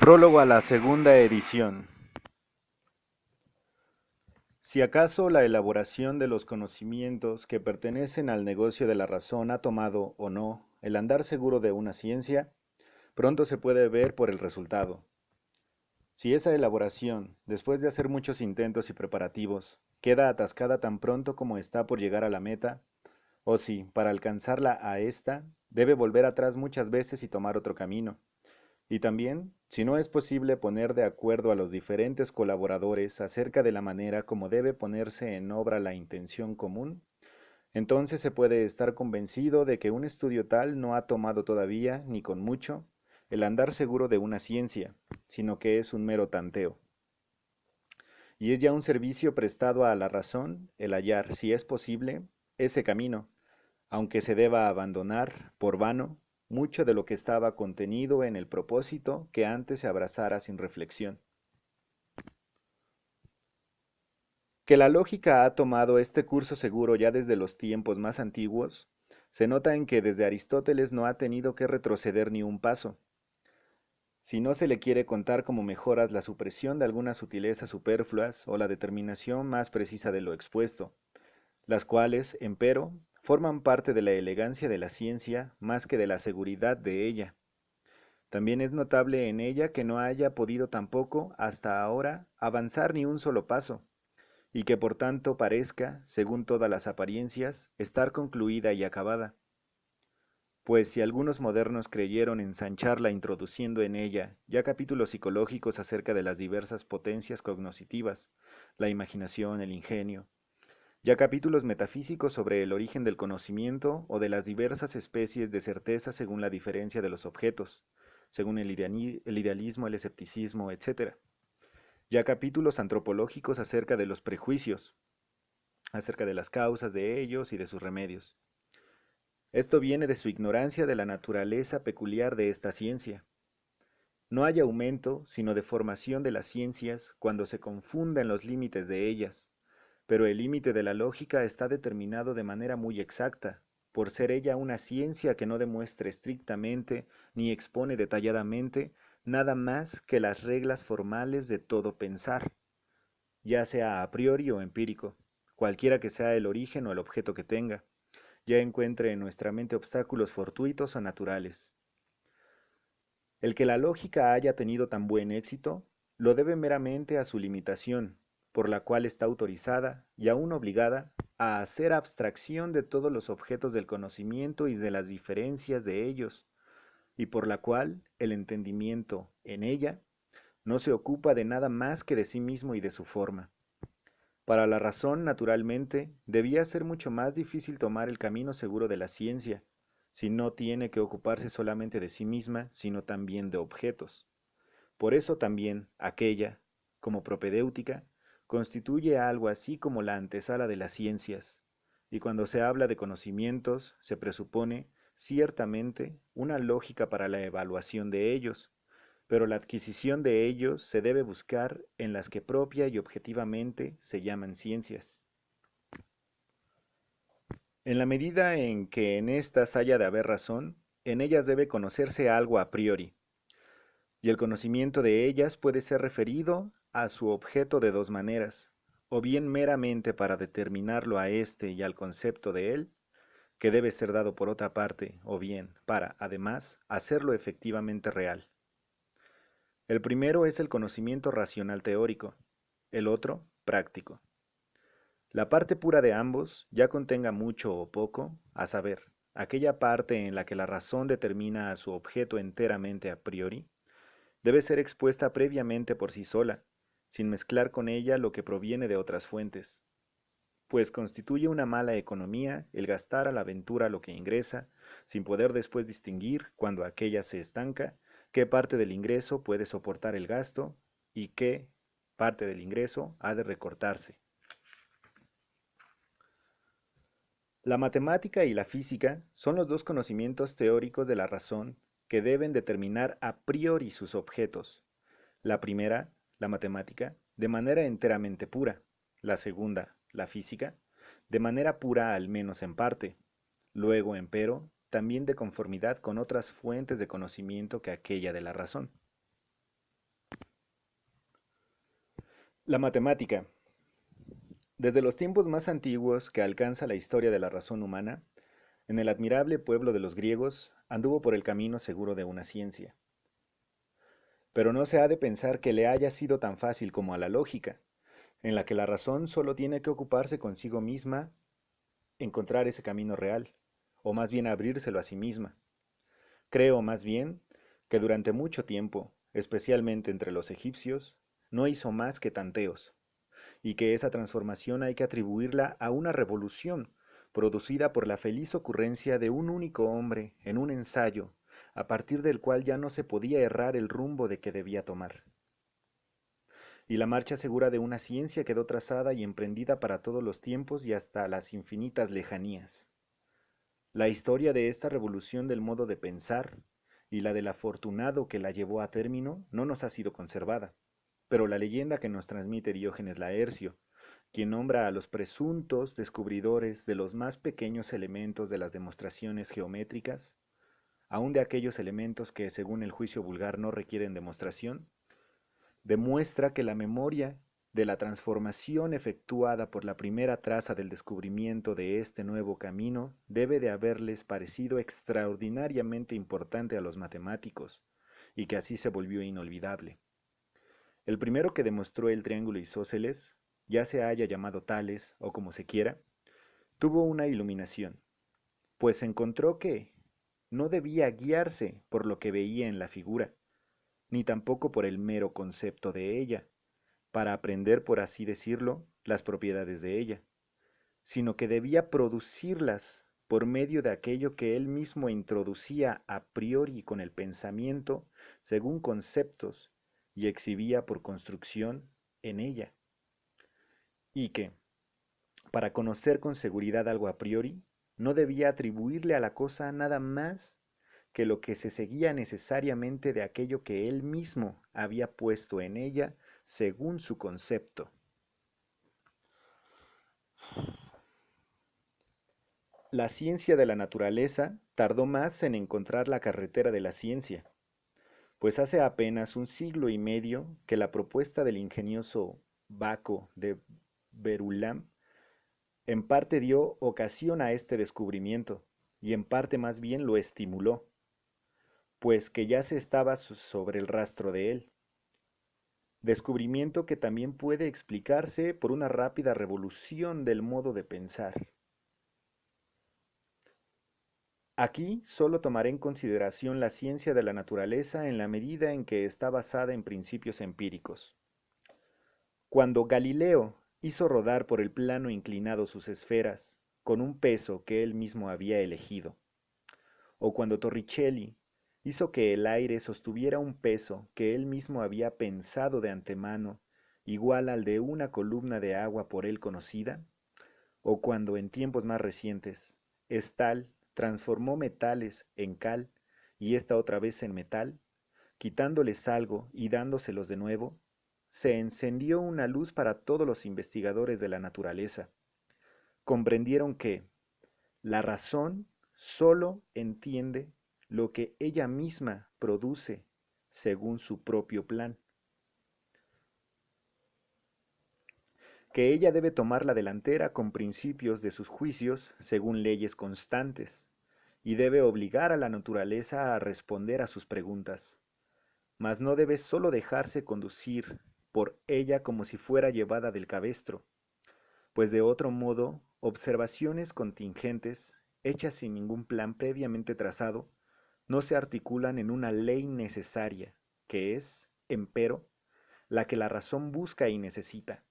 Prólogo a la segunda edición. Si acaso la elaboración de los conocimientos que pertenecen al negocio de la razón ha tomado, o no, el andar seguro de una ciencia, pronto se puede ver por el resultado. Si esa elaboración, después de hacer muchos intentos y preparativos, queda atascada tan pronto como está por llegar a la meta, o si, para alcanzarla a ésta, debe volver atrás muchas veces y tomar otro camino, y también, si no es posible poner de acuerdo a los diferentes colaboradores acerca de la manera como debe ponerse en obra la intención común, entonces se puede estar convencido de que un estudio tal no ha tomado todavía, ni con mucho, el andar seguro de una ciencia, sino que es un mero tanteo. Y es ya un servicio prestado a la razón el hallar, si es posible, ese camino, aunque se deba abandonar, por vano, mucho de lo que estaba contenido en el propósito que antes se abrazara sin reflexión. Que la lógica ha tomado este curso seguro ya desde los tiempos más antiguos, se nota en que desde Aristóteles no ha tenido que retroceder ni un paso. Si no se le quiere contar como mejoras la supresión de algunas sutilezas superfluas o la determinación más precisa de lo expuesto, las cuales, empero, forman parte de la elegancia de la ciencia más que de la seguridad de ella. También es notable en ella que no haya podido tampoco, hasta ahora, avanzar ni un solo paso, y que por tanto parezca, según todas las apariencias, estar concluida y acabada. Pues si algunos modernos creyeron ensancharla introduciendo en ella ya capítulos psicológicos acerca de las diversas potencias cognoscitivas, la imaginación, el ingenio, ya capítulos metafísicos sobre el origen del conocimiento o de las diversas especies de certeza según la diferencia de los objetos, según el idealismo, el escepticismo, etc. Ya capítulos antropológicos acerca de los prejuicios, acerca de las causas de ellos y de sus remedios. Esto viene de su ignorancia de la naturaleza peculiar de esta ciencia. No hay aumento, sino deformación de las ciencias cuando se confunden los límites de ellas, pero el límite de la lógica está determinado de manera muy exacta, por ser ella una ciencia que no demuestre estrictamente ni expone detalladamente nada más que las reglas formales de todo pensar, ya sea a priori o empírico, cualquiera que sea el origen o el objeto que tenga, ya encuentre en nuestra mente obstáculos fortuitos o naturales. El que la lógica haya tenido tan buen éxito, lo debe meramente a su limitación, por la cual está autorizada y aún obligada a hacer abstracción de todos los objetos del conocimiento y de las diferencias de ellos, y por la cual el entendimiento, en ella, no se ocupa de nada más que de sí mismo y de su forma. Para la razón, naturalmente, debía ser mucho más difícil tomar el camino seguro de la ciencia, si no tiene que ocuparse solamente de sí misma, sino también de objetos. Por eso también aquella, como propedéutica, constituye algo así como la antesala de las ciencias, y cuando se habla de conocimientos se presupone, ciertamente, una lógica para la evaluación de ellos, pero la adquisición de ellos se debe buscar en las que propia y objetivamente se llaman ciencias. En la medida en que en éstas haya de haber razón, en ellas debe conocerse algo a priori, y el conocimiento de ellas puede ser referido a su objeto de dos maneras, o bien meramente para determinarlo a éste y al concepto de él, que debe ser dado por otra parte, o bien para, además, hacerlo efectivamente real. El primero es el conocimiento racional teórico, el otro práctico. La parte pura de ambos, ya contenga mucho o poco, a saber, aquella parte en la que la razón determina a su objeto enteramente a priori, debe ser expuesta previamente por sí sola, sin mezclar con ella lo que proviene de otras fuentes, pues constituye una mala economía el gastar a la aventura lo que ingresa, sin poder después distinguir, cuando aquella se estanca, qué parte del ingreso puede soportar el gasto y qué parte del ingreso ha de recortarse. La matemática y la física son los dos conocimientos teóricos de la razón que deben determinar a priori sus objetos. La primera, la matemática, de manera enteramente pura; la segunda, la física, de manera pura al menos en parte; luego, empero, también de conformidad con otras fuentes de conocimiento que aquella de la razón. La matemática. Desde los tiempos más antiguos que alcanza la historia de la razón humana, en el admirable pueblo de los griegos anduvo por el camino seguro de una ciencia. Pero no se ha de pensar que le haya sido tan fácil como a la lógica, en la que la razón solo tiene que ocuparse consigo misma, encontrar ese camino real, o más bien abrírselo a sí misma. Creo más bien que durante mucho tiempo, especialmente entre los egipcios, no hizo más que tanteos, y que esa transformación hay que atribuirla a una revolución producida por la feliz ocurrencia de un único hombre en un ensayo, a partir del cual ya no se podía errar el rumbo de que debía tomar. Y la marcha segura de una ciencia quedó trazada y emprendida para todos los tiempos y hasta las infinitas lejanías. La historia de esta revolución del modo de pensar y la del afortunado que la llevó a término no nos ha sido conservada, pero la leyenda que nos transmite Diógenes Laercio, quien nombra a los presuntos descubridores de los más pequeños elementos de las demostraciones geométricas, aun de aquellos elementos que según el juicio vulgar no requieren demostración, demuestra que la memoria de la transformación efectuada por la primera traza del descubrimiento de este nuevo camino debe de haberles parecido extraordinariamente importante a los matemáticos, y que así se volvió inolvidable. El primero que demostró el triángulo isósceles, ya se haya llamado Tales o como se quiera, tuvo una iluminación, pues encontró que no debía guiarse por lo que veía en la figura, ni tampoco por el mero concepto de ella, para aprender, por así decirlo, las propiedades de ella, sino que debía producirlas por medio de aquello que él mismo introducía a priori con el pensamiento según conceptos y exhibía por construcción en ella, y que, para conocer con seguridad algo a priori, no debía atribuirle a la cosa nada más que lo que se seguía necesariamente de aquello que él mismo había puesto en ella según su concepto. La ciencia de la naturaleza tardó más en encontrar la carretera de la ciencia, pues hace apenas un siglo y medio que la propuesta del ingenioso Baco de Verulam en parte dio ocasión a este descubrimiento, y en parte más bien lo estimuló, pues que ya se estaba sobre el rastro de él. Descubrimiento que también puede explicarse por una rápida revolución del modo de pensar. Aquí solo tomaré en consideración la ciencia de la naturaleza en la medida en que está basada en principios empíricos. Cuando Galileo hizo rodar por el plano inclinado sus esferas con un peso que él mismo había elegido, o cuando Torricelli hizo que el aire sostuviera un peso que él mismo había pensado de antemano, igual al de una columna de agua por él conocida, o cuando en tiempos más recientes Stahl transformó metales en cal y esta otra vez en metal, quitándoles algo y dándoselos de nuevo, se encendió una luz para todos los investigadores de la naturaleza. Comprendieron que la razón sólo entiende lo que ella misma produce según su propio plan, que ella debe tomar la delantera con principios de sus juicios según leyes constantes, y debe obligar a la naturaleza a responder a sus preguntas, mas no debe sólo dejarse conducir por ella como si fuera llevada del cabestro, pues de otro modo observaciones contingentes, hechas sin ningún plan previamente trazado, no se articulan en una ley necesaria, que es, empero, la que la razón busca y necesita.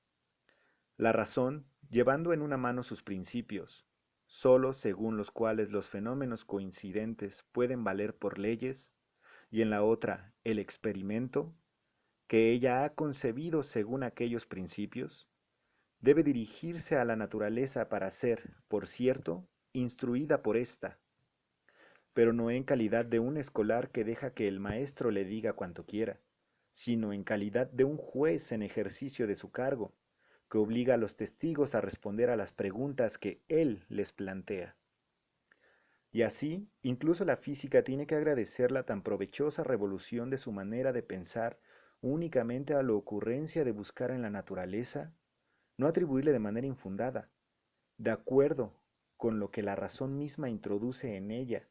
La razón, llevando en una mano sus principios, sólo según los cuales los fenómenos coincidentes pueden valer por leyes, y en la otra el experimento, que ella ha concebido según aquellos principios, debe dirigirse a la naturaleza para ser, por cierto, instruida por ésta, pero no en calidad de un escolar que deja que el maestro le diga cuanto quiera, sino en calidad de un juez en ejercicio de su cargo, que obliga a los testigos a responder a las preguntas que él les plantea. Y así, incluso la física tiene que agradecer la tan provechosa revolución de su manera de pensar únicamente a la ocurrencia de buscar en la naturaleza, no atribuirle de manera infundada, de acuerdo con lo que la razón misma introduce en ella,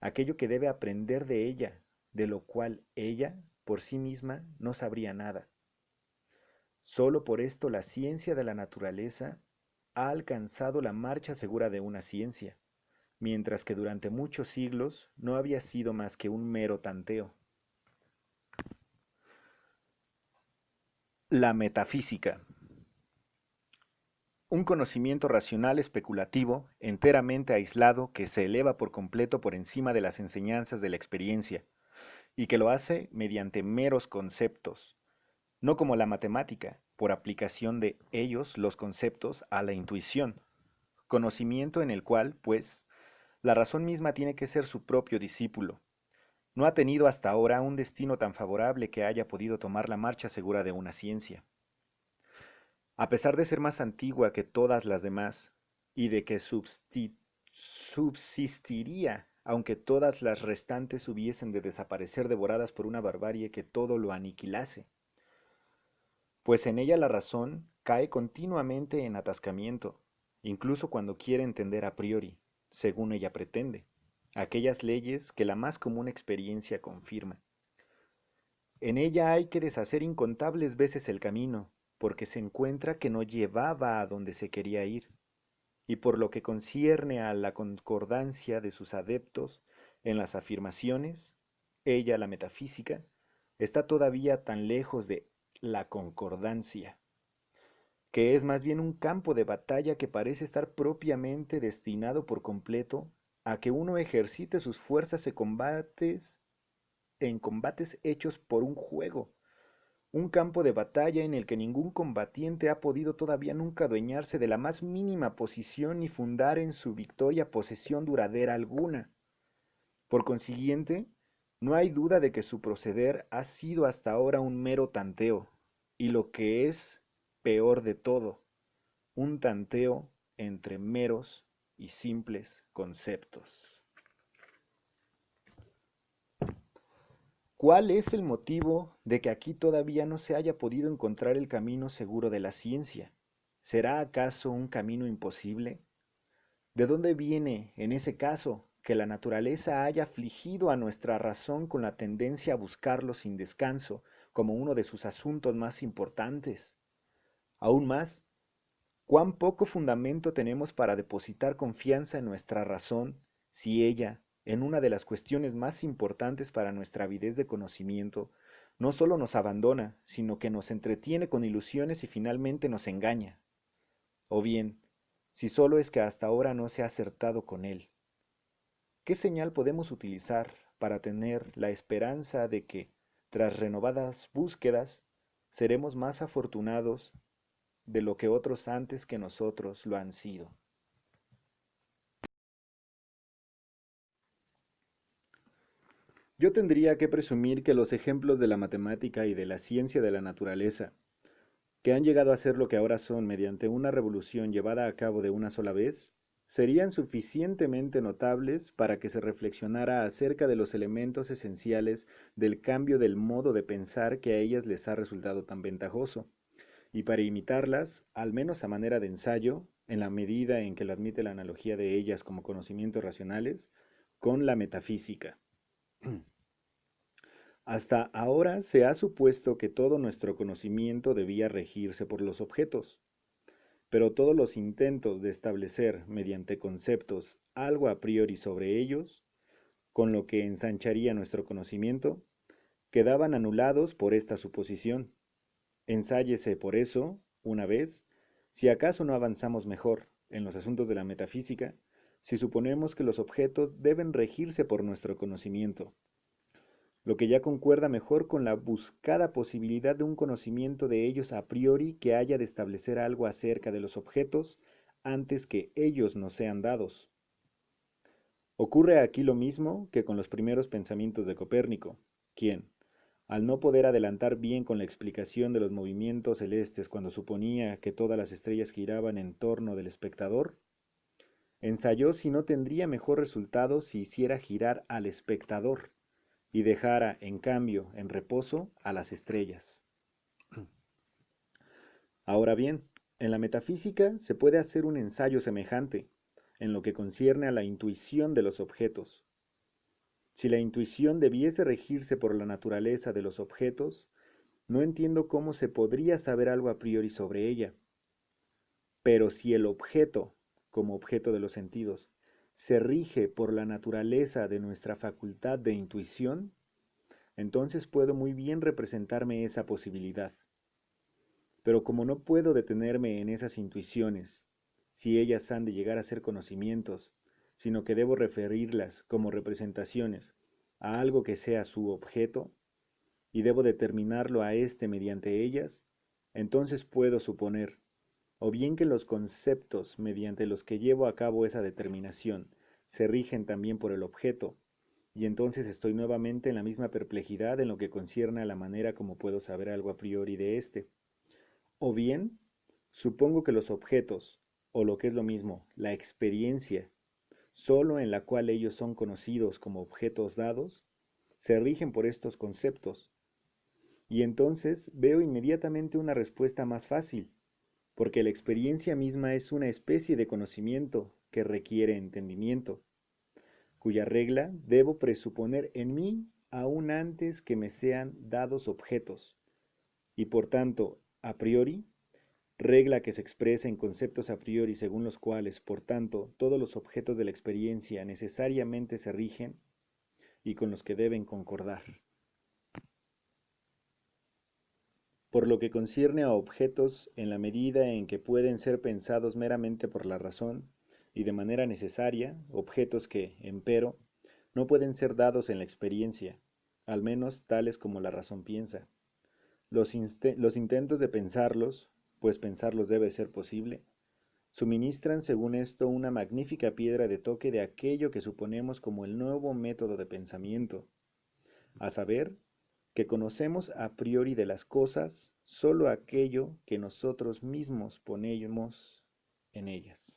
aquello que debe aprender de ella, de lo cual ella, por sí misma, no sabría nada. Solo por esto la ciencia de la naturaleza ha alcanzado la marcha segura de una ciencia, mientras que durante muchos siglos no había sido más que un mero tanteo. La metafísica. Un conocimiento racional especulativo, enteramente aislado, que se eleva por completo por encima de las enseñanzas de la experiencia, y que lo hace mediante meros conceptos, no como la matemática, por aplicación de ellos los conceptos a la intuición, conocimiento en el cual, pues, la razón misma tiene que ser su propio discípulo. No ha tenido hasta ahora un destino tan favorable que haya podido tomar la marcha segura de una ciencia. A pesar de ser más antigua que todas las demás, y de que subsistiría, aunque todas las restantes hubiesen de desaparecer devoradas por una barbarie que todo lo aniquilase, pues en ella la razón cae continuamente en atascamiento, incluso cuando quiere entender a priori, según ella pretende, aquellas leyes que la más común experiencia confirma. En ella hay que deshacer incontables veces el camino, porque se encuentra que no llevaba a donde se quería ir, y por lo que concierne a la concordancia de sus adeptos en las afirmaciones, ella, la metafísica, está todavía tan lejos de la concordancia, que es más bien un campo de batalla que parece estar propiamente destinado por completo a que uno ejercite sus fuerzas en combates hechos por un juego, un campo de batalla en el que ningún combatiente ha podido todavía nunca adueñarse de la más mínima posición ni fundar en su victoria posesión duradera alguna. Por consiguiente, no hay duda de que su proceder ha sido hasta ahora un mero tanteo, y lo que es peor de todo, un tanteo entre meros y simples conceptos. ¿Cuál es el motivo de que aquí todavía no se haya podido encontrar el camino seguro de la ciencia? ¿Será acaso un camino imposible? ¿De dónde viene, en ese caso, que la naturaleza haya afligido a nuestra razón con la tendencia a buscarlo sin descanso como uno de sus asuntos más importantes? Aún más, ¿cuán poco fundamento tenemos para depositar confianza en nuestra razón si ella, en una de las cuestiones más importantes para nuestra avidez de conocimiento, no solo nos abandona, sino que nos entretiene con ilusiones y finalmente nos engaña? O bien, si solo es que hasta ahora no se ha acertado con él, ¿qué señal podemos utilizar para tener la esperanza de que, tras renovadas búsquedas, seremos más afortunados de lo que otros antes que nosotros lo han sido? Yo tendría que presumir que los ejemplos de la matemática y de la ciencia de la naturaleza, que han llegado a ser lo que ahora son mediante una revolución llevada a cabo de una sola vez, serían suficientemente notables para que se reflexionara acerca de los elementos esenciales del cambio del modo de pensar que a ellas les ha resultado tan ventajoso, y para imitarlas, al menos a manera de ensayo, en la medida en que lo admite la analogía de ellas como conocimientos racionales, con la metafísica. Hasta ahora se ha supuesto que todo nuestro conocimiento debía regirse por los objetos, pero todos los intentos de establecer mediante conceptos algo a priori sobre ellos, con lo que ensancharía nuestro conocimiento, quedaban anulados por esta suposición. Ensáyese por eso, una vez, si acaso no avanzamos mejor en los asuntos de la metafísica, si suponemos que los objetos deben regirse por nuestro conocimiento, lo que ya concuerda mejor con la buscada posibilidad de un conocimiento de ellos a priori que haya de establecer algo acerca de los objetos antes que ellos nos sean dados. Ocurre aquí lo mismo que con los primeros pensamientos de Copérnico, quien, al no poder adelantar bien con la explicación de los movimientos celestes cuando suponía que todas las estrellas giraban en torno del espectador, ensayó si no tendría mejor resultado si hiciera girar al espectador, y dejara, en cambio, en reposo a las estrellas. Ahora bien, en la metafísica se puede hacer un ensayo semejante, en lo que concierne a la intuición de los objetos. Si la intuición debiese regirse por la naturaleza de los objetos, no entiendo cómo se podría saber algo a priori sobre ella. Pero si el objeto, como objeto de los sentidos, se rige por la naturaleza de nuestra facultad de intuición, entonces puedo muy bien representarme esa posibilidad. Pero como no puedo detenerme en esas intuiciones, si ellas han de llegar a ser conocimientos, sino que debo referirlas como representaciones a algo que sea su objeto, y debo determinarlo a éste mediante ellas, entonces puedo suponer, o bien que los conceptos mediante los que llevo a cabo esa determinación se rigen también por el objeto, y entonces estoy nuevamente en la misma perplejidad en lo que concierne a la manera como puedo saber algo a priori de éste. O bien, supongo que los objetos, o lo que es lo mismo, la experiencia, sólo en la cual ellos son conocidos como objetos dados, se rigen por estos conceptos, y entonces veo inmediatamente una respuesta más fácil, porque la experiencia misma es una especie de conocimiento que requiere entendimiento, cuya regla debo presuponer en mí aún antes que me sean dados objetos, y por tanto, a priori, regla que se expresa en conceptos a priori según los cuales, por tanto, todos los objetos de la experiencia necesariamente se rigen y con los que deben concordar. Por lo que concierne a objetos, en la medida en que pueden ser pensados meramente por la razón y de manera necesaria, objetos que, empero, no pueden ser dados en la experiencia, al menos tales como la razón piensa. Los intentos de pensarlos, pues pensarlos debe ser posible, suministran según esto una magnífica piedra de toque de aquello que suponemos como el nuevo método de pensamiento, a saber, que conocemos a priori de las cosas sólo aquello que nosotros mismos ponemos en ellas.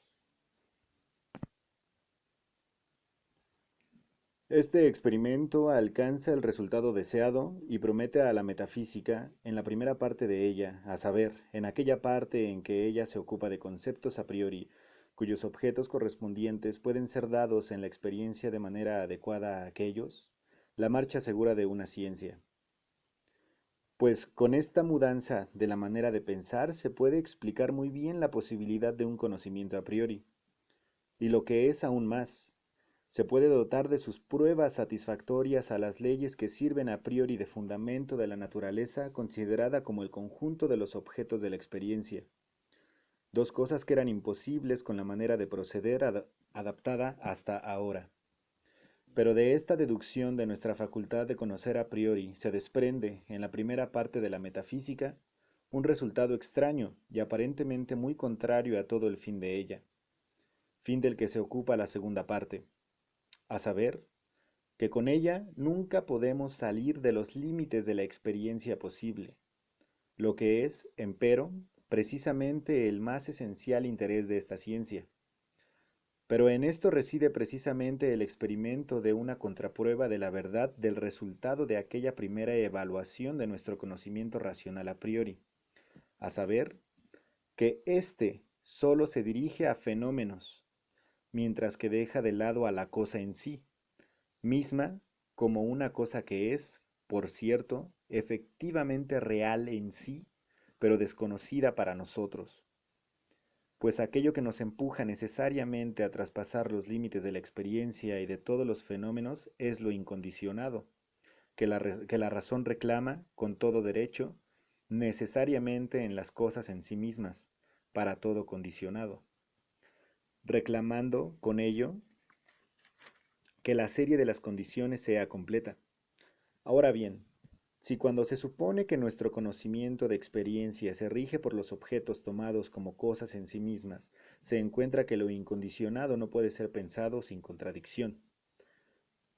Este experimento alcanza el resultado deseado y promete a la metafísica, en la primera parte de ella, a saber, en aquella parte en que ella se ocupa de conceptos a priori, cuyos objetos correspondientes pueden ser dados en la experiencia de manera adecuada a aquellos, la marcha segura de una ciencia. Pues con esta mudanza de la manera de pensar se puede explicar muy bien la posibilidad de un conocimiento a priori. Y lo que es aún más, se puede dotar de sus pruebas satisfactorias a las leyes que sirven a priori de fundamento de la naturaleza considerada como el conjunto de los objetos de la experiencia. Dos cosas que eran imposibles con la manera de proceder adaptada hasta ahora. Pero de esta deducción de nuestra facultad de conocer a priori se desprende, en la primera parte de la metafísica, un resultado extraño y aparentemente muy contrario a todo el fin de ella, fin del que se ocupa la segunda parte, a saber, que con ella nunca podemos salir de los límites de la experiencia posible, lo que es, empero, precisamente el más esencial interés de esta ciencia. Pero en esto reside precisamente el experimento de una contraprueba de la verdad del resultado de aquella primera evaluación de nuestro conocimiento racional a priori, a saber, que éste sólo se dirige a fenómenos, mientras que deja de lado a la cosa en sí, misma como una cosa que es, por cierto, efectivamente real en sí, pero desconocida para nosotros, pues aquello que nos empuja necesariamente a traspasar los límites de la experiencia y de todos los fenómenos es lo incondicionado, que la razón reclama, con todo derecho, necesariamente en las cosas en sí mismas, para todo condicionado, reclamando con ello que la serie de las condiciones sea completa. Ahora bien, si cuando se supone que nuestro conocimiento de experiencia se rige por los objetos tomados como cosas en sí mismas, se encuentra que lo incondicionado no puede ser pensado sin contradicción.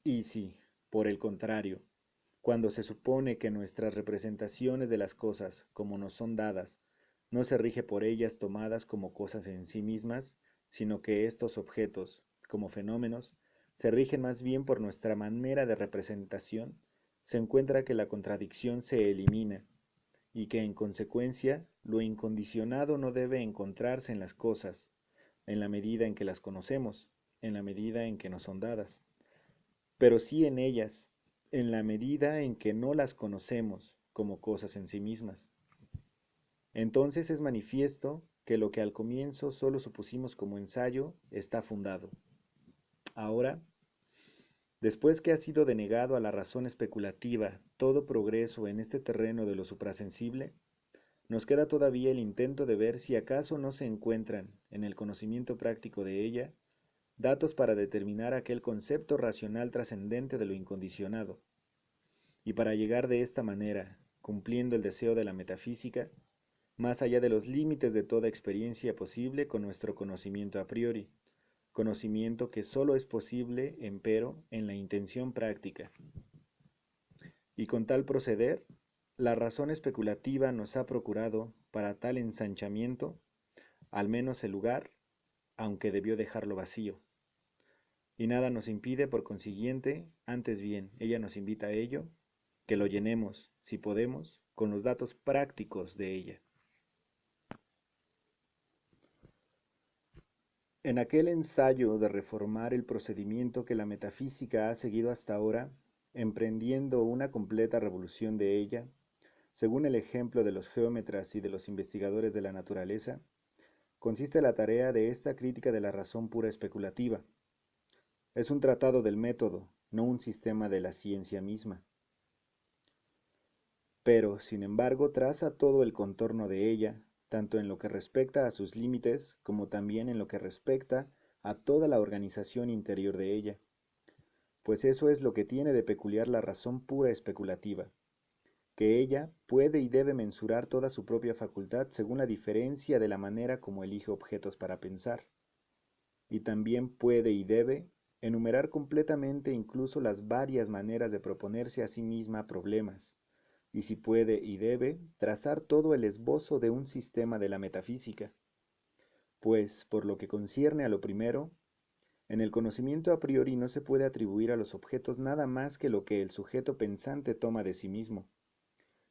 Y si, por el contrario, cuando se supone que nuestras representaciones de las cosas, como nos son dadas, no se rige por ellas tomadas como cosas en sí mismas, sino que estos objetos, como fenómenos, se rigen más bien por nuestra manera de representación, se encuentra que la contradicción se elimina y que en consecuencia lo incondicionado no debe encontrarse en las cosas, en la medida en que las conocemos, en la medida en que nos son dadas, pero sí en ellas, en la medida en que no las conocemos como cosas en sí mismas. Entonces es manifiesto que lo que al comienzo solo supusimos como ensayo está fundado. Ahora, después que ha sido denegado a la razón especulativa todo progreso en este terreno de lo suprasensible, nos queda todavía el intento de ver si acaso no se encuentran, en el conocimiento práctico de ella, datos para determinar aquel concepto racional trascendente de lo incondicionado, y para llegar de esta manera, cumpliendo el deseo de la metafísica, más allá de los límites de toda experiencia posible con nuestro conocimiento a priori, conocimiento que sólo es posible, empero, en la intención práctica. Y con tal proceder, la razón especulativa nos ha procurado, para tal ensanchamiento, al menos el lugar, aunque debió dejarlo vacío. Y nada nos impide, por consiguiente, antes bien, ella nos invita a ello, que lo llenemos, si podemos, con los datos prácticos de ella. En aquel ensayo de reformar el procedimiento que la metafísica ha seguido hasta ahora, emprendiendo una completa revolución de ella, según el ejemplo de los geómetras y de los investigadores de la naturaleza, consiste la tarea de esta crítica de la razón pura especulativa. Es un tratado del método, no un sistema de la ciencia misma. Pero, sin embargo, traza todo el contorno de ella, tanto en lo que respecta a sus límites como también en lo que respecta a toda la organización interior de ella, pues eso es lo que tiene de peculiar la razón pura especulativa, que ella puede y debe mensurar toda su propia facultad según la diferencia de la manera como elige objetos para pensar, y también puede y debe enumerar completamente incluso las varias maneras de proponerse a sí misma problemas, y si puede y debe trazar todo el esbozo de un sistema de la metafísica, pues por lo que concierne a lo primero, en el conocimiento a priori no se puede atribuir a los objetos nada más que lo que el sujeto pensante toma de sí mismo,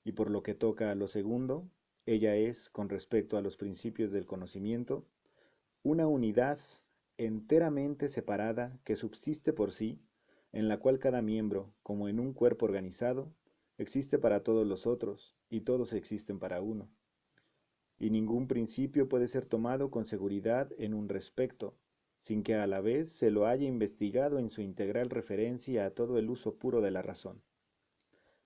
y por lo que toca a lo segundo, ella es, con respecto a los principios del conocimiento, una unidad enteramente separada que subsiste por sí, en la cual cada miembro, como en un cuerpo organizado, existe para todos los otros, y todos existen para uno. Y ningún principio puede ser tomado con seguridad en un respecto, sin que a la vez se lo haya investigado en su integral referencia a todo el uso puro de la razón.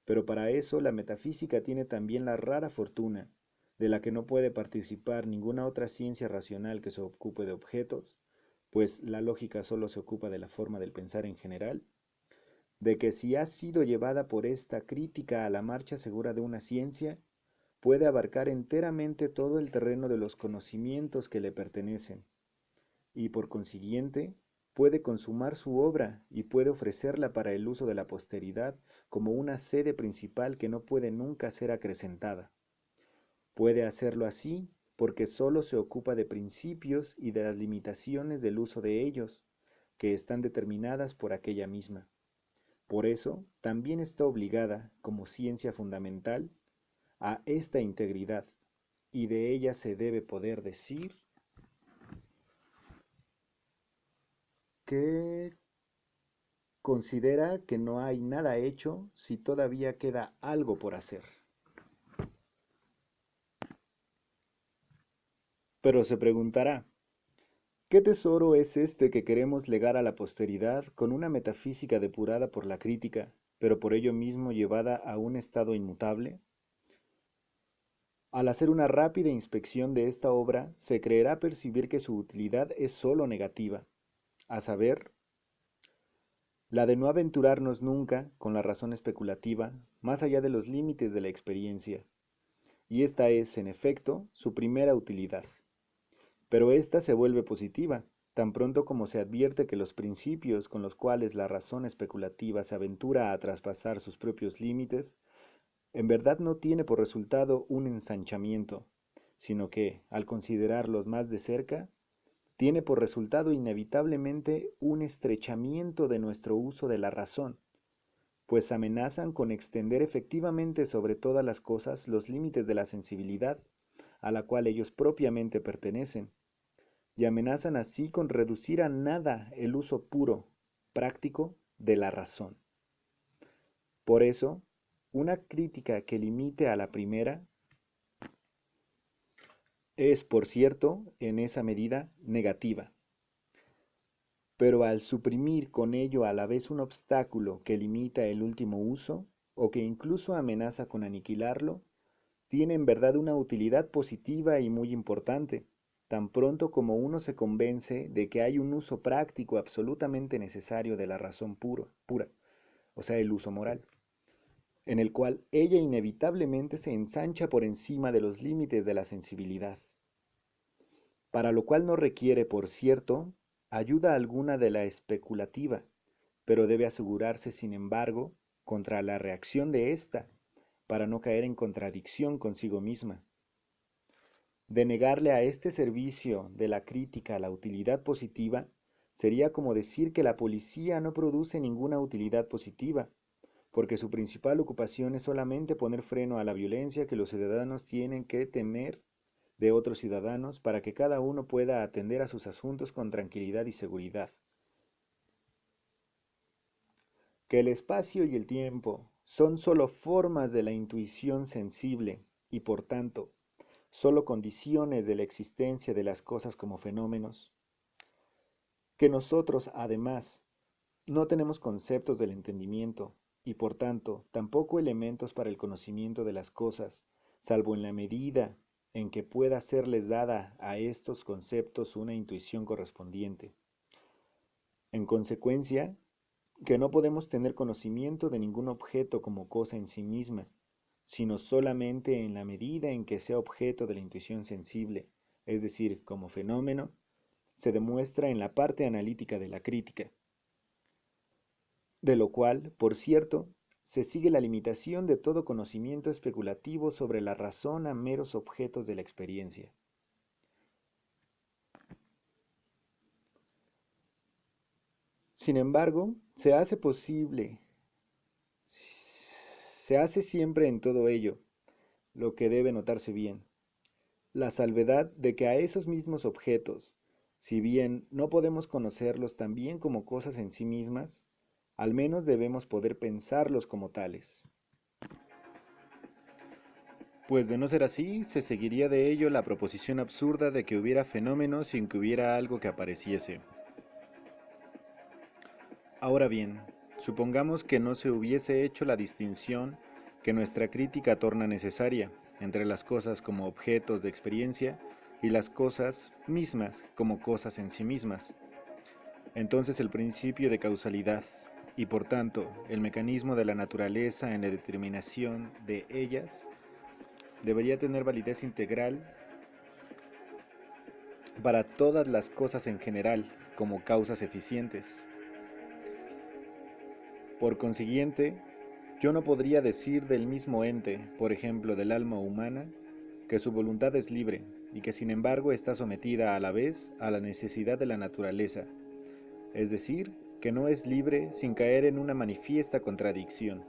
Pero para eso la metafísica tiene también la rara fortuna, de la que no puede participar ninguna otra ciencia racional que se ocupe de objetos, pues la lógica solo se ocupa de la forma del pensar en general, de que si ha sido llevada por esta crítica a la marcha segura de una ciencia, puede abarcar enteramente todo el terreno de los conocimientos que le pertenecen, y por consiguiente puede consumar su obra y puede ofrecerla para el uso de la posteridad como una sede principal que no puede nunca ser acrecentada. Puede hacerlo así porque sólo se ocupa de principios y de las limitaciones del uso de ellos, que están determinadas por aquella misma. Por eso, también está obligada, como ciencia fundamental, a esta integridad, y de ella se debe poder decir que considera que no hay nada hecho si todavía queda algo por hacer. Pero se preguntará, ¿qué tesoro es este que queremos legar a la posteridad con una metafísica depurada por la crítica, pero por ello mismo llevada a un estado inmutable? Al hacer una rápida inspección de esta obra, se creerá percibir que su utilidad es sólo negativa, a saber, la de no aventurarnos nunca, con la razón especulativa, más allá de los límites de la experiencia, y esta es, en efecto, su primera utilidad. Pero ésta se vuelve positiva, tan pronto como se advierte que los principios con los cuales la razón especulativa se aventura a traspasar sus propios límites, en verdad no tiene por resultado un ensanchamiento, sino que, al considerarlos más de cerca, tiene por resultado inevitablemente un estrechamiento de nuestro uso de la razón, pues amenazan con extender efectivamente sobre todas las cosas los límites de la sensibilidad a la cual ellos propiamente pertenecen, y amenazan así con reducir a nada el uso puro, práctico, de la razón. Por eso, una crítica que limite a la primera es, por cierto, en esa medida negativa, pero al suprimir con ello a la vez un obstáculo que limita el último uso, o que incluso amenaza con aniquilarlo, tiene en verdad una utilidad positiva y muy importante, tan pronto como uno se convence de que hay un uso práctico absolutamente necesario de la razón pura, o sea, el uso moral, en el cual ella inevitablemente se ensancha por encima de los límites de la sensibilidad, para lo cual no requiere, por cierto, ayuda alguna de la especulativa, pero debe asegurarse, sin embargo, contra la reacción de ésta, para no caer en contradicción consigo misma. De negarle a este servicio de la crítica la utilidad positiva, sería como decir que la policía no produce ninguna utilidad positiva, porque su principal ocupación es solamente poner freno a la violencia que los ciudadanos tienen que temer de otros ciudadanos para que cada uno pueda atender a sus asuntos con tranquilidad y seguridad. Que el espacio y el tiempo son sólo formas de la intuición sensible y por tanto sólo condiciones de la existencia de las cosas como fenómenos, que nosotros además no tenemos conceptos del entendimiento y por tanto tampoco elementos para el conocimiento de las cosas, salvo en la medida en que pueda serles dada a estos conceptos una intuición correspondiente. En consecuencia, que no podemos tener conocimiento de ningún objeto como cosa en sí misma, sino solamente en la medida en que sea objeto de la intuición sensible, es decir, como fenómeno, se demuestra en la parte analítica de la crítica, de lo cual, por cierto, se sigue la limitación de todo conocimiento especulativo sobre la razón a meros objetos de la experiencia. Sin embargo, se hace siempre en todo ello, lo que debe notarse bien, la salvedad de que a esos mismos objetos, si bien no podemos conocerlos también como cosas en sí mismas, al menos debemos poder pensarlos como tales. Pues de no ser así, se seguiría de ello la proposición absurda de que hubiera fenómenos sin que hubiera algo que apareciese. Ahora bien, supongamos que no se hubiese hecho la distinción que nuestra crítica torna necesaria entre las cosas como objetos de experiencia y las cosas mismas como cosas en sí mismas. Entonces el principio de causalidad y por tanto el mecanismo de la naturaleza en la determinación de ellas debería tener validez integral para todas las cosas en general como causas eficientes. Por consiguiente, yo no podría decir del mismo ente, por ejemplo del alma humana, que su voluntad es libre y que sin embargo está sometida a la vez a la necesidad de la naturaleza, es decir, que no es libre sin caer en una manifiesta contradicción.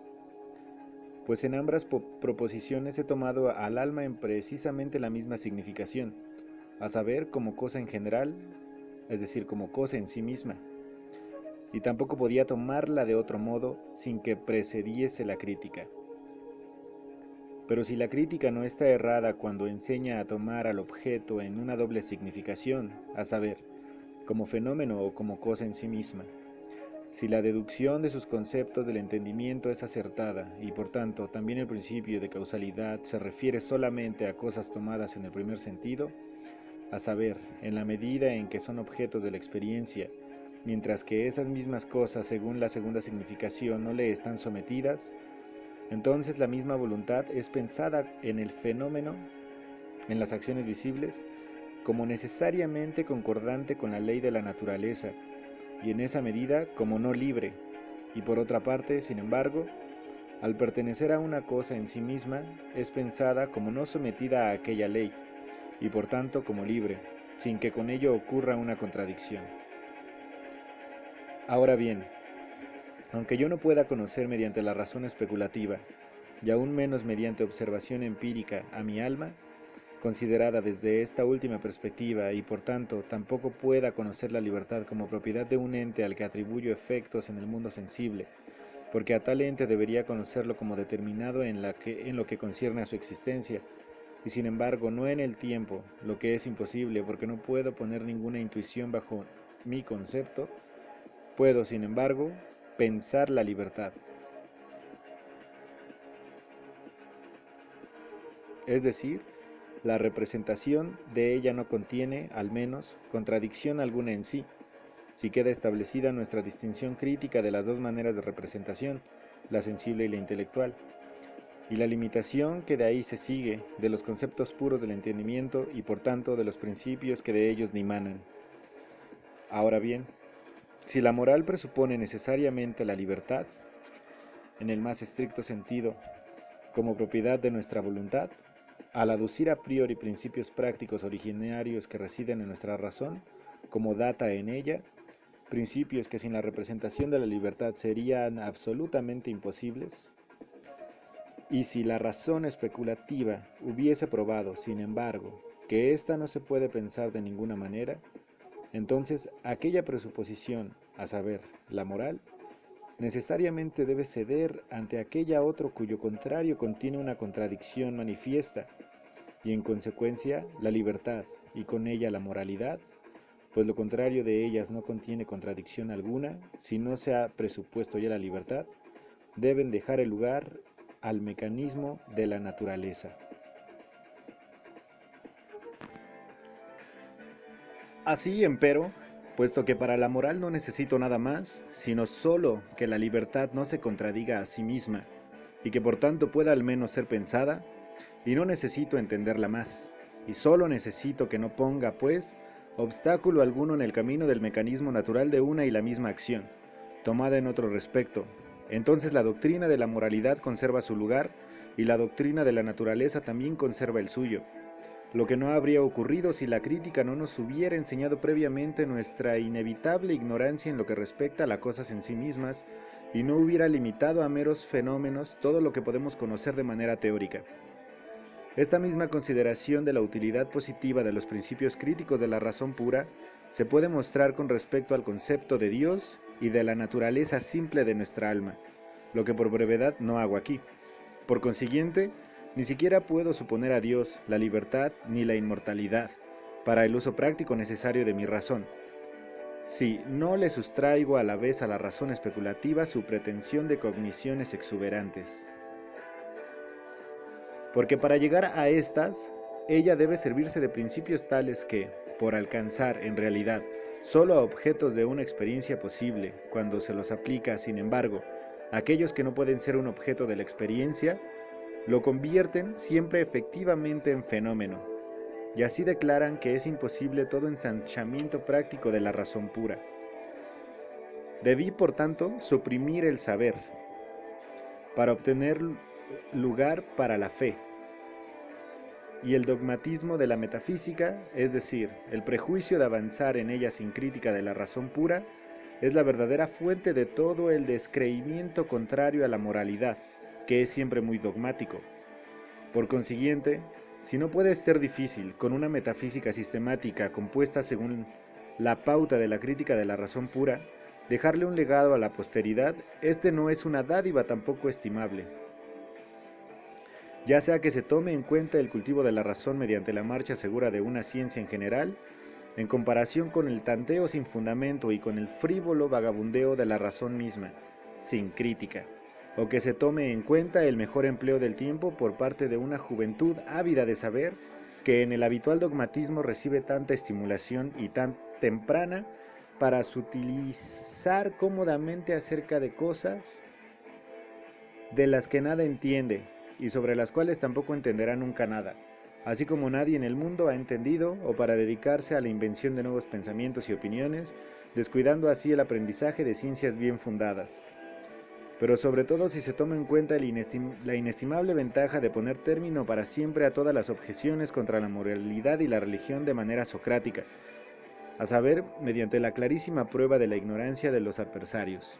Pues en ambas proposiciones he tomado al alma en precisamente la misma significación, a saber, como cosa en general, es decir, como cosa en sí misma, y tampoco podía tomarla de otro modo sin que precediese la crítica. Pero si la crítica no está errada cuando enseña a tomar al objeto en una doble significación, a saber, como fenómeno o como cosa en sí misma, si la deducción de sus conceptos del entendimiento es acertada y por tanto también el principio de causalidad se refiere solamente a cosas tomadas en el primer sentido, a saber, en la medida en que son objetos de la experiencia, mientras que esas mismas cosas según la segunda significación no le están sometidas, entonces la misma voluntad es pensada en el fenómeno, en las acciones visibles, como necesariamente concordante con la ley de la naturaleza, y en esa medida como no libre, y por otra parte, sin embargo, al pertenecer a una cosa en sí misma, es pensada como no sometida a aquella ley, y por tanto como libre, sin que con ello ocurra una contradicción. Ahora bien, Aunque yo no pueda conocer mediante la razón especulativa, y aún menos mediante observación empírica a mi alma, considerada desde esta última perspectiva, y por tanto tampoco pueda conocer la libertad como propiedad de un ente al que atribuyo efectos en el mundo sensible, porque a tal ente debería conocerlo como determinado en lo que concierne a su existencia, y sin embargo no en el tiempo, lo que es imposible porque no puedo poner ninguna intuición bajo mi concepto, puedo, sin embargo, pensar la libertad. Es decir, la representación de ella no contiene, al menos, contradicción alguna en sí, si queda establecida nuestra distinción crítica de las dos maneras de representación, la sensible y la intelectual, y la limitación que de ahí se sigue de los conceptos puros del entendimiento y por tanto de los principios que de ellos dimanan. Ahora bien, si la moral presupone necesariamente la libertad, en el más estricto sentido, como propiedad de nuestra voluntad, al aducir a priori principios prácticos originarios que residen en nuestra razón, como data en ella, principios que sin la representación de la libertad serían absolutamente imposibles, y si la razón especulativa hubiese probado, sin embargo, que ésta no se puede pensar de ninguna manera, entonces aquella presuposición, a saber, la moral, necesariamente debe ceder ante aquella otro cuyo contrario contiene una contradicción manifiesta, y en consecuencia la libertad, y con ella la moralidad, pues lo contrario de ellas no contiene contradicción alguna, si no se ha presupuesto ya la libertad, deben dejar el lugar al mecanismo de la naturaleza. Así, empero, puesto que para la moral no necesito nada más, sino sólo que la libertad no se contradiga a sí misma, y que por tanto pueda al menos ser pensada, y no necesito entenderla más, y sólo necesito que no ponga, pues, obstáculo alguno en el camino del mecanismo natural de una y la misma acción, tomada en otro respecto. Entonces la doctrina de la moralidad conserva su lugar, y la doctrina de la naturaleza también conserva el suyo. Lo que no habría ocurrido si la crítica no nos hubiera enseñado previamente nuestra inevitable ignorancia en lo que respecta a las cosas en sí mismas, y no hubiera limitado a meros fenómenos todo lo que podemos conocer de manera teórica. Esta misma consideración de la utilidad positiva de los principios críticos de la razón pura se puede mostrar con respecto al concepto de Dios y de la naturaleza simple de nuestra alma, lo que por brevedad no hago aquí. Por consiguiente, ni siquiera puedo suponer a Dios la libertad ni la inmortalidad para el uso práctico necesario de mi razón, si no le sustraigo a la vez a la razón especulativa su pretensión de cogniciones exuberantes. Porque para llegar a estas, ella debe servirse de principios tales que, por alcanzar, en realidad, solo a objetos de una experiencia posible, cuando se los aplica, sin embargo, a aquellos que no pueden ser un objeto de la experiencia, lo convierten siempre efectivamente en fenómeno, y así declaran que es imposible todo ensanchamiento práctico de la razón pura. Debí, por tanto, suprimir el saber, para obtener lugar para la fe, y el dogmatismo de la metafísica, es decir, el prejuicio de avanzar en ella sin crítica de la razón pura, es la verdadera fuente de todo el descreimiento contrario a la moralidad, que es siempre muy dogmático. Por consiguiente, si no puede ser difícil, con una metafísica sistemática compuesta según la pauta de la crítica de la razón pura, dejarle un legado a la posteridad, este no es una dádiva tampoco estimable. Ya sea que se tome en cuenta el cultivo de la razón mediante la marcha segura de una ciencia en general, en comparación con el tanteo sin fundamento y con el frívolo vagabundeo de la razón misma, sin crítica, o que se tome en cuenta el mejor empleo del tiempo por parte de una juventud ávida de saber que en el habitual dogmatismo recibe tanta estimulación y tan temprana para sutilizar cómodamente acerca de cosas de las que nada entiende y sobre las cuales tampoco entenderá nunca nada, así como nadie en el mundo ha entendido, o para dedicarse a la invención de nuevos pensamientos y opiniones, descuidando así el aprendizaje de ciencias bien fundadas. Pero sobre todo si se toma en cuenta la inestimable ventaja de poner término para siempre a todas las objeciones contra la moralidad y la religión de manera socrática, a saber, mediante la clarísima prueba de la ignorancia de los adversarios.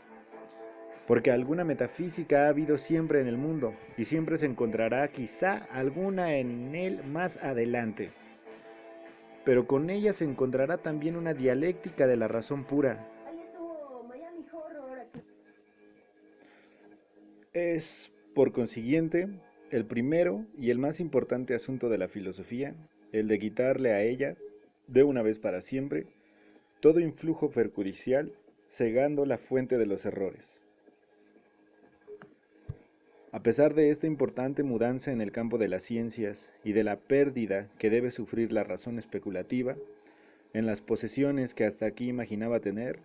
porque alguna metafísica ha habido siempre en el mundo, y siempre se encontrará quizá alguna en él más adelante. Pero con ella se encontrará también una dialéctica de la razón pura. Es, por consiguiente, el primero y el más importante asunto de la filosofía, el de quitarle a ella, de una vez para siempre, todo influjo perjudicial, cegando la fuente de los errores. A pesar de esta importante mudanza en el campo de las ciencias y de la pérdida que debe sufrir la razón especulativa, en las posesiones que hasta aquí imaginaba tener,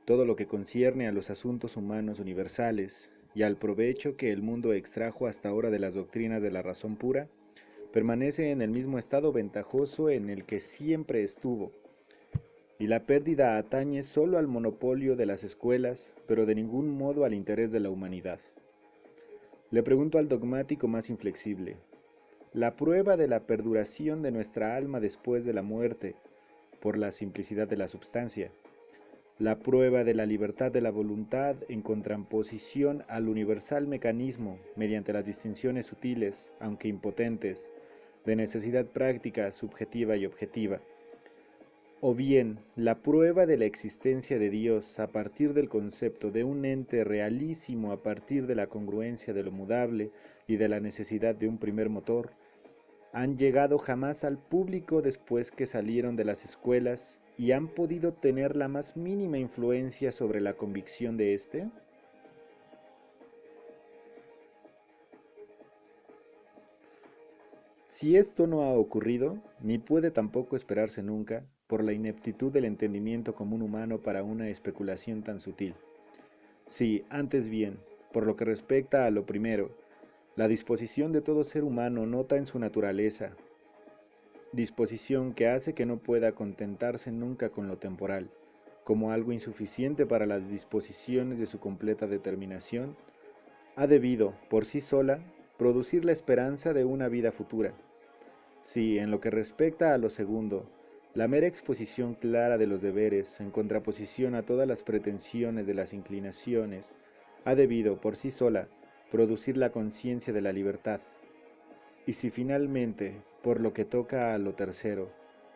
todo lo que concierne a los asuntos humanos universales y al provecho que el mundo extrajo hasta ahora de las doctrinas de la razón pura, permanece en el mismo estado ventajoso en el que siempre estuvo, y la pérdida atañe solo al monopolio de las escuelas, pero de ningún modo al interés de la humanidad. Le pregunto al dogmático más inflexible, la prueba de la perduración de nuestra alma después de la muerte, por la simplicidad de la substancia, la prueba de la libertad de la voluntad en contraposición al universal mecanismo mediante las distinciones sutiles, aunque impotentes, de necesidad práctica, subjetiva y objetiva, o bien la prueba de la existencia de Dios a partir del concepto de un ente realísimo a partir de la congruencia de lo mudable y de la necesidad de un primer motor, han llegado jamás al público después que salieron de las escuelas y han podido tener la más mínima influencia sobre la convicción de éste? Si esto no ha ocurrido, ni puede tampoco esperarse nunca, por la ineptitud del entendimiento común humano para una especulación tan sutil. Si, antes bien, por lo que respecta a lo primero, la disposición de todo ser humano nota en su naturaleza, disposición que hace que no pueda contentarse nunca con lo temporal, como algo insuficiente para las disposiciones de su completa determinación, ha debido, por sí sola, producir la esperanza de una vida futura. Si, en lo que respecta a lo segundo, la mera exposición clara de los deberes, en contraposición a todas las pretensiones de las inclinaciones, ha debido, por sí sola, producir la conciencia de la libertad. Y si finalmente, por lo que toca a lo tercero,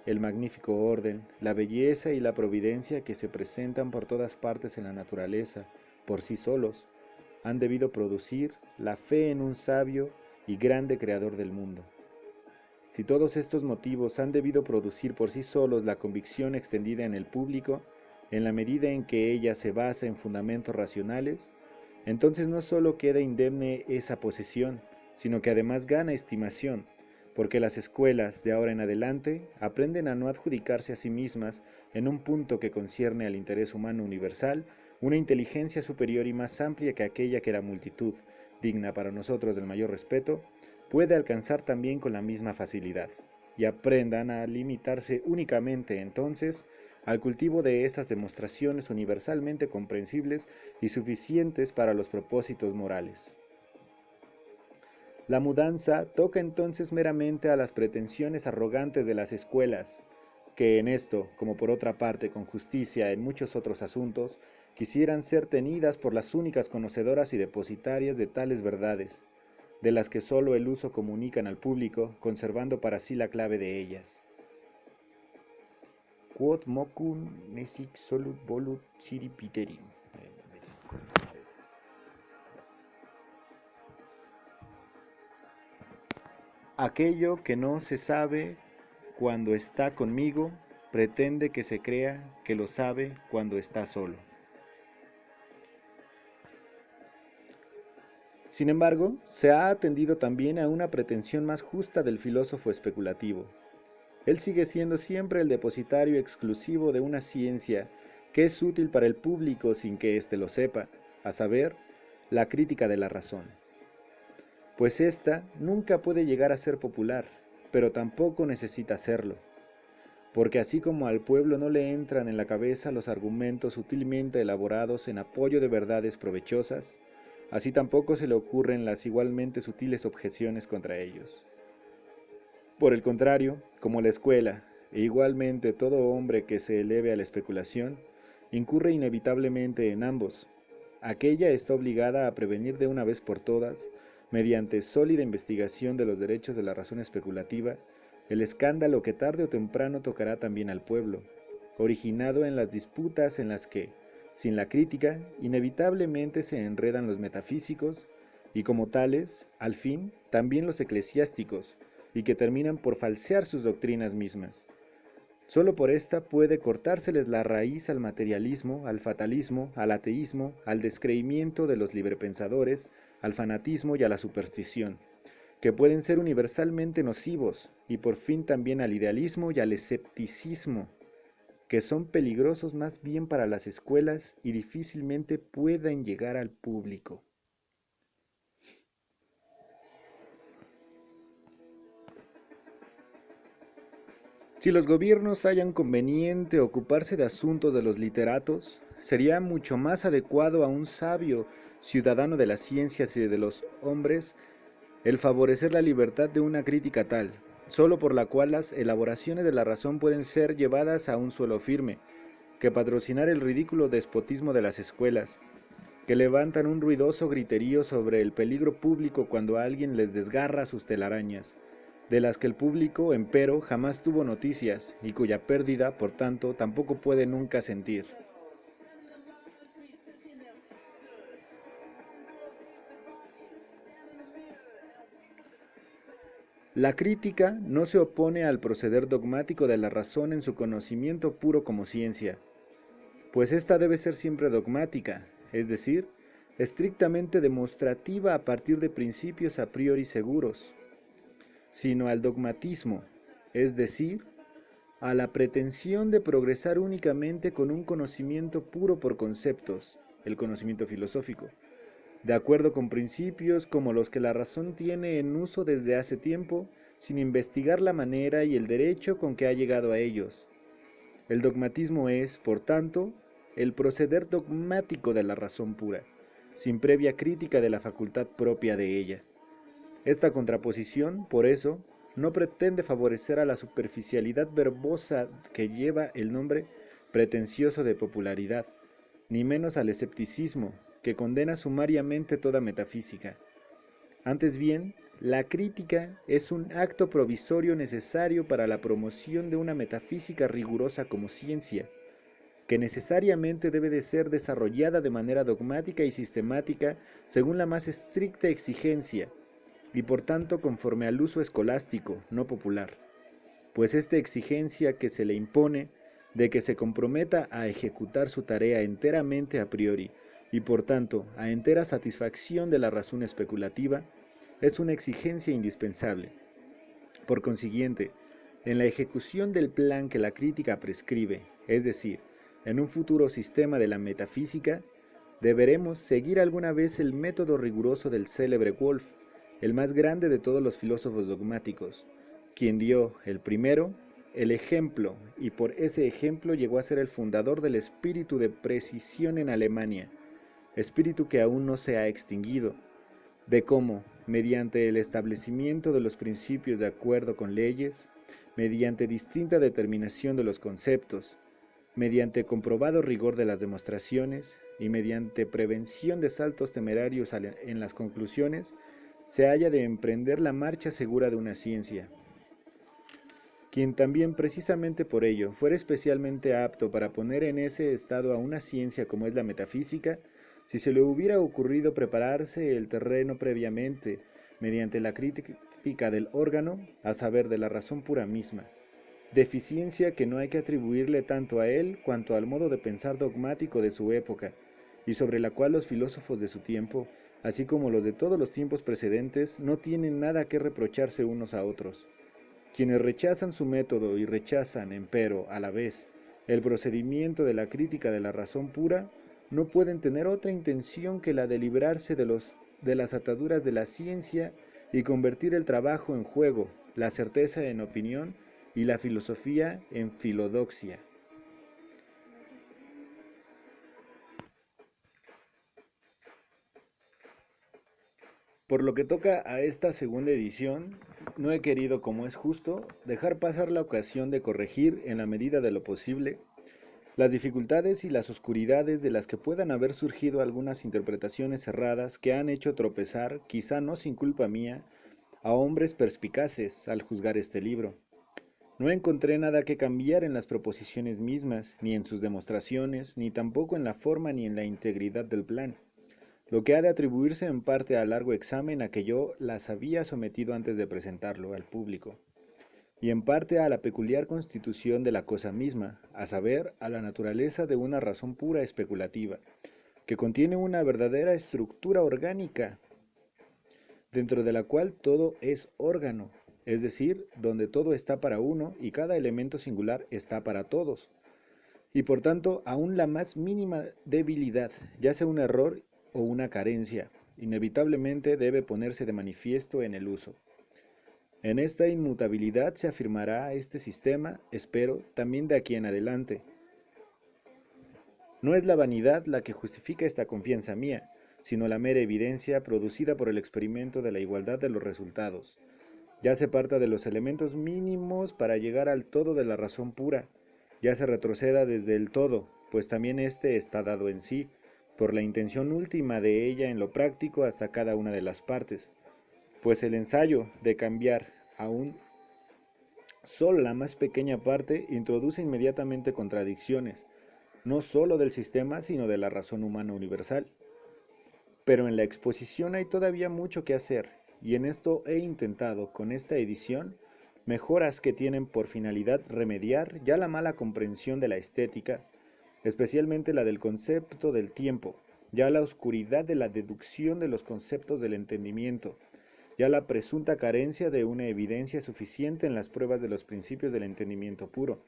el magnífico orden, la belleza y la providencia que se presentan por todas partes en la naturaleza, por sí solos, han debido producir la fe en un sabio y grande creador del mundo. Si todos estos motivos han debido producir por sí solos la convicción extendida en el público, en la medida en que ella se basa en fundamentos racionales, entonces no sólo queda indemne esa posesión, sino que además gana estimación, porque las escuelas de ahora en adelante aprenden a no adjudicarse a sí mismas, en un punto que concierne al interés humano universal, una inteligencia superior y más amplia que aquella que la multitud, digna para nosotros del mayor respeto, puede alcanzar también con la misma facilidad, y aprendan a limitarse únicamente entonces al cultivo de esas demostraciones universalmente comprensibles y suficientes para los propósitos morales. La mudanza toca entonces meramente a las pretensiones arrogantes de las escuelas, que en esto, como por otra parte con justicia en muchos otros asuntos, quisieran ser tenidas por las únicas conocedoras y depositarias de tales verdades, de las que sólo el uso comunican al público, conservando para sí la clave de ellas. Quod mocum nesic solut volut siripiteri. Aquello que no se sabe cuando está conmigo, pretende que se crea que lo sabe cuando está solo. Sin embargo, se ha atendido también a una pretensión más justa del filósofo especulativo. Él sigue siendo siempre el depositario exclusivo de una ciencia que es útil para el público sin que éste lo sepa, a saber, la crítica de la razón. Pues ésta nunca puede llegar a ser popular, pero tampoco necesita serlo, porque así como al pueblo no le entran en la cabeza los argumentos sutilmente elaborados en apoyo de verdades provechosas, así tampoco se le ocurren las igualmente sutiles objeciones contra ellos. Por el contrario, como la escuela, e igualmente todo hombre que se eleve a la especulación, incurre inevitablemente en ambos, Aquella está obligada a prevenir de una vez por todas, mediante sólida investigación de los derechos de la razón especulativa, el escándalo que tarde o temprano tocará también al pueblo, originado en las disputas en las que, sin la crítica, inevitablemente se enredan los metafísicos y como tales, al fin, también los eclesiásticos, y que terminan por falsear sus doctrinas mismas. Solo por esta puede cortárseles la raíz al materialismo, al fatalismo, al ateísmo, al descreimiento de los librepensadores, al fanatismo y a la superstición, que pueden ser universalmente nocivos, y por fin también al idealismo y al escepticismo, que son peligrosos más bien para las escuelas y difícilmente puedan llegar al público. Si los gobiernos hallan conveniente ocuparse de asuntos de los literatos, sería mucho más adecuado a un sabio ciudadano de las ciencias y de los hombres el favorecer la libertad de una crítica tal, solo por la cual las elaboraciones de la razón pueden ser llevadas a un suelo firme, que patrocinar el ridículo despotismo de las escuelas, que levantan un ruidoso griterío sobre el peligro público cuando alguien les desgarra sus telarañas, de las que el público, empero, jamás tuvo noticias y cuya pérdida, por tanto, tampoco puede nunca sentir. La crítica no se opone al proceder dogmático de la razón en su conocimiento puro como ciencia, pues ésta debe ser siempre dogmática, es decir, estrictamente demostrativa a partir de principios a priori seguros, sino al dogmatismo, es decir, a la pretensión de progresar únicamente con un conocimiento puro por conceptos, el conocimiento filosófico, de acuerdo con principios como los que la razón tiene en uso desde hace tiempo, sin investigar la manera y el derecho con que ha llegado a ellos. El dogmatismo es, por tanto, el proceder dogmático de la razón pura, sin previa crítica de la facultad propia de ella. Esta contraposición, por eso, no pretende favorecer a la superficialidad verbosa que lleva el nombre pretencioso de popularidad, ni menos al escepticismo, que condena sumariamente toda metafísica. Antes bien, la crítica es un acto provisorio necesario para la promoción de una metafísica rigurosa como ciencia, que necesariamente debe de ser desarrollada de manera dogmática y sistemática según la más estricta exigencia, y por tanto conforme al uso escolástico, no popular, pues esta exigencia que se le impone de que se comprometa a ejecutar su tarea enteramente a priori y por tanto a entera satisfacción de la razón especulativa, es una exigencia indispensable. Por consiguiente, en la ejecución del plan que la crítica prescribe, es decir, en un futuro sistema de la metafísica, deberemos seguir alguna vez el método riguroso del célebre Wolff, el más grande de todos los filósofos dogmáticos, quien dio, el primero, el ejemplo, y por ese ejemplo llegó a ser el fundador del espíritu de precisión en Alemania, espíritu que aún no se ha extinguido, de cómo, mediante el establecimiento de los principios de acuerdo con leyes, mediante distinta determinación de los conceptos, mediante comprobado rigor de las demostraciones y mediante prevención de saltos temerarios en las conclusiones, se haya de emprender la marcha segura de una ciencia. Quien también precisamente por ello fuera especialmente apto para poner en ese estado a una ciencia como es la metafísica, si se le hubiera ocurrido prepararse el terreno previamente mediante la crítica del órgano, a saber, de la razón pura misma, deficiencia que no hay que atribuirle tanto a él cuanto al modo de pensar dogmático de su época, y sobre la cual los filósofos de su tiempo, así como los de todos los tiempos precedentes, no tienen nada que reprocharse unos a otros. Quienes rechazan su método y rechazan, empero, a la vez, el procedimiento de la crítica de la razón pura, no pueden tener otra intención que la de librarse de las ataduras de la ciencia y convertir el trabajo en juego, la certeza en opinión y la filosofía en filodoxia. Por lo que toca a esta segunda edición, no he querido, como es justo, dejar pasar la ocasión de corregir, en la medida de lo posible, Las dificultades y las oscuridades de las que puedan haber surgido algunas interpretaciones erradas que han hecho tropezar, quizá no sin culpa mía, a hombres perspicaces al juzgar este libro. No encontré nada que cambiar en las proposiciones mismas, ni en sus demostraciones, ni tampoco en la forma ni en la integridad del plan, lo que ha de atribuirse en parte al largo examen a que yo las había sometido antes de presentarlo al público, y en parte a la peculiar constitución de la cosa misma, a saber, a la naturaleza de una razón pura especulativa, que contiene una verdadera estructura orgánica, dentro de la cual todo es órgano, es decir, donde todo está para uno y cada elemento singular está para todos, y por tanto, aún la más mínima debilidad, ya sea un error o una carencia, inevitablemente debe ponerse de manifiesto en el uso. En esta inmutabilidad se afirmará este sistema, espero, también de aquí en adelante. No es la vanidad la que justifica esta confianza mía, sino la mera evidencia producida por el experimento de la igualdad de los resultados. Ya se parta de los elementos mínimos para llegar al todo de la razón pura, ya se retroceda desde el todo, pues también éste está dado en sí, por la intención última de ella en lo práctico hasta cada una de las partes, pues el ensayo de cambiar aún solo la más pequeña parte introduce inmediatamente contradicciones, no sólo del sistema, sino de la razón humana universal. Pero en la exposición hay todavía mucho que hacer, y en esto he intentado, con esta edición, mejoras que tienen por finalidad remediar ya la mala comprensión de la estética, especialmente la del concepto del tiempo, ya la oscuridad de la deducción de los conceptos del entendimiento, ya la presunta carencia de una evidencia suficiente en las pruebas de los principios del entendimiento puro,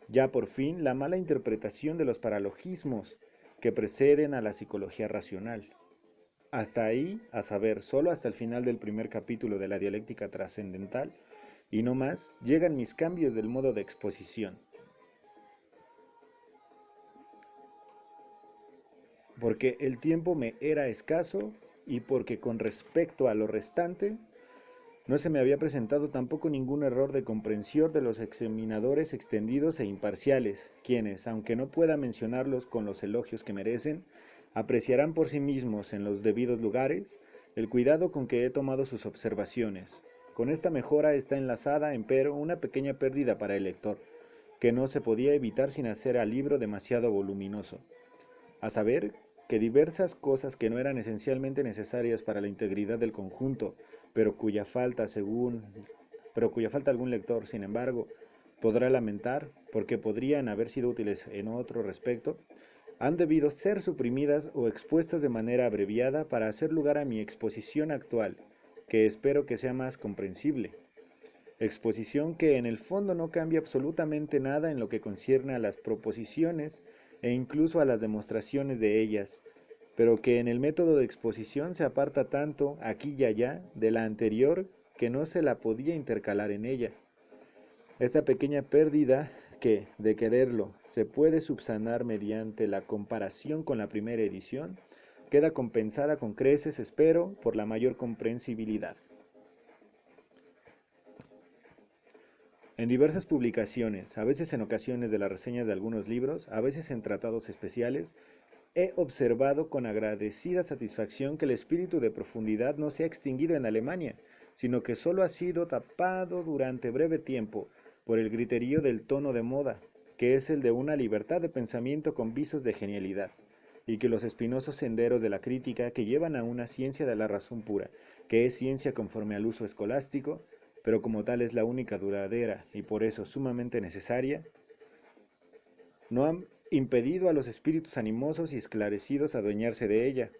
ya por fin la mala interpretación de los paralogismos que preceden a la psicología racional. Hasta ahí, a saber, solo hasta el final del primer capítulo de la dialéctica trascendental, y no más, llegan mis cambios del modo de exposición. Porque el tiempo me era escaso y porque con respecto a lo restante, no se me había presentado tampoco ningún error de comprensión de los examinadores extendidos e imparciales, quienes, aunque no pueda mencionarlos con los elogios que merecen, apreciarán por sí mismos en los debidos lugares el cuidado con que he tomado sus observaciones. Con esta mejora está enlazada, empero, una pequeña pérdida para el lector, que no se podía evitar sin hacer al libro demasiado voluminoso, a saber, que diversas cosas que no eran esencialmente necesarias para la integridad del conjunto, pero cuya falta, algún lector, sin embargo, podrá lamentar, porque podrían haber sido útiles en otro respecto, han debido ser suprimidas o expuestas de manera abreviada para hacer lugar a mi exposición actual, que espero que sea más comprensible. Exposición que en el fondo no cambia absolutamente nada en lo que concierne a las proposiciones e incluso a las demostraciones de ellas, pero que en el método de exposición se aparta tanto aquí y allá de la anterior que no se la podía intercalar en ella. Esta pequeña pérdida que, de quererlo, se puede subsanar mediante la comparación con la primera edición, queda compensada con creces, espero, por la mayor comprensibilidad. En diversas publicaciones, a veces en ocasiones de las reseñas de algunos libros, a veces en tratados especiales, he observado con agradecida satisfacción que el espíritu de profundidad no se ha extinguido en Alemania, sino que sólo ha sido tapado durante breve tiempo por el griterío del tono de moda, que es el de una libertad de pensamiento con visos de genialidad, y que los espinosos senderos de la crítica que llevan a una ciencia de la razón pura, que es ciencia conforme al uso escolástico, pero como tal es la única duradera y por eso sumamente necesaria, no han impedido a los espíritus animosos y esclarecidos adueñarse de ella.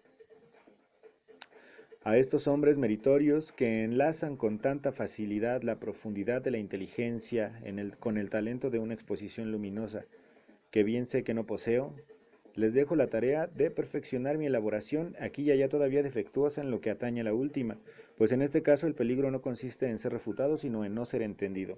A estos hombres meritorios que enlazan con tanta facilidad la profundidad de la inteligencia con el talento de una exposición luminosa, que bien sé que no poseo, les dejo la tarea de perfeccionar mi elaboración aquí y allá todavía defectuosa en lo que atañe a la última, pues en este caso el peligro no consiste en ser refutado, sino en no ser entendido.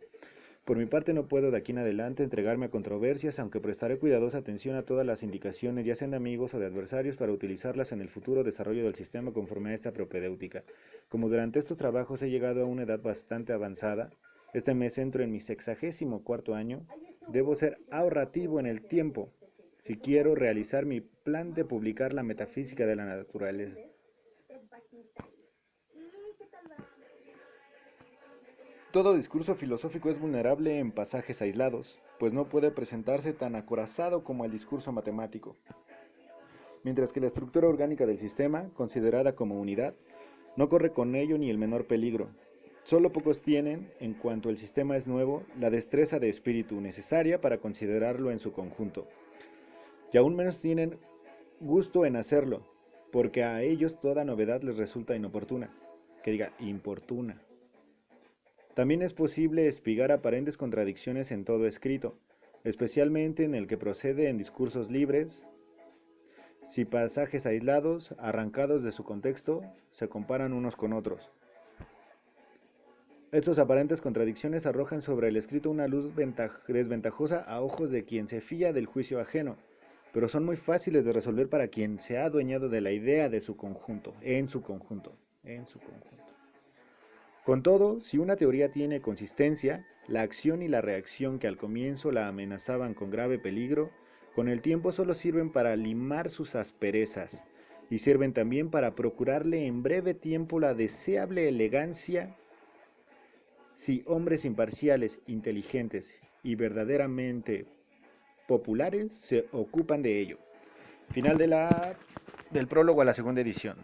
Por mi parte no puedo de aquí en adelante entregarme a controversias, aunque prestaré cuidadosa atención a todas las indicaciones, ya sean de amigos o de adversarios, para utilizarlas en el futuro desarrollo del sistema conforme a esta propedéutica. Como durante estos trabajos he llegado a una edad bastante avanzada, este mes entro en mi 64º año, debo ser ahorrativo en el tiempo, si quiero realizar mi plan de publicar la metafísica de la naturaleza. Todo discurso filosófico es vulnerable en pasajes aislados, pues no puede presentarse tan acorazado como el discurso matemático, mientras que la estructura orgánica del sistema, considerada como unidad, no corre con ello ni el menor peligro. Solo pocos tienen, en cuanto el sistema es nuevo, la destreza de espíritu necesaria para considerarlo en su conjunto, y aún menos tienen gusto en hacerlo, porque a ellos toda novedad les resulta inoportuna, que diga importuna. También es posible espigar aparentes contradicciones en todo escrito, especialmente en el que procede en discursos libres, si pasajes aislados, arrancados de su contexto, se comparan unos con otros. Estas aparentes contradicciones arrojan sobre el escrito una luz desventajosa a ojos de quien se fía del juicio ajeno, pero son muy fáciles de resolver para quien se ha adueñado de la idea de su conjunto, en su conjunto, en su conjunto. Con todo, si una teoría tiene consistencia, la acción y la reacción que al comienzo la amenazaban con grave peligro, con el tiempo solo sirven para limar sus asperezas y sirven también para procurarle en breve tiempo la deseable elegancia si hombres imparciales, inteligentes y verdaderamente populares se ocupan de ello. Final del prólogo a la segunda edición.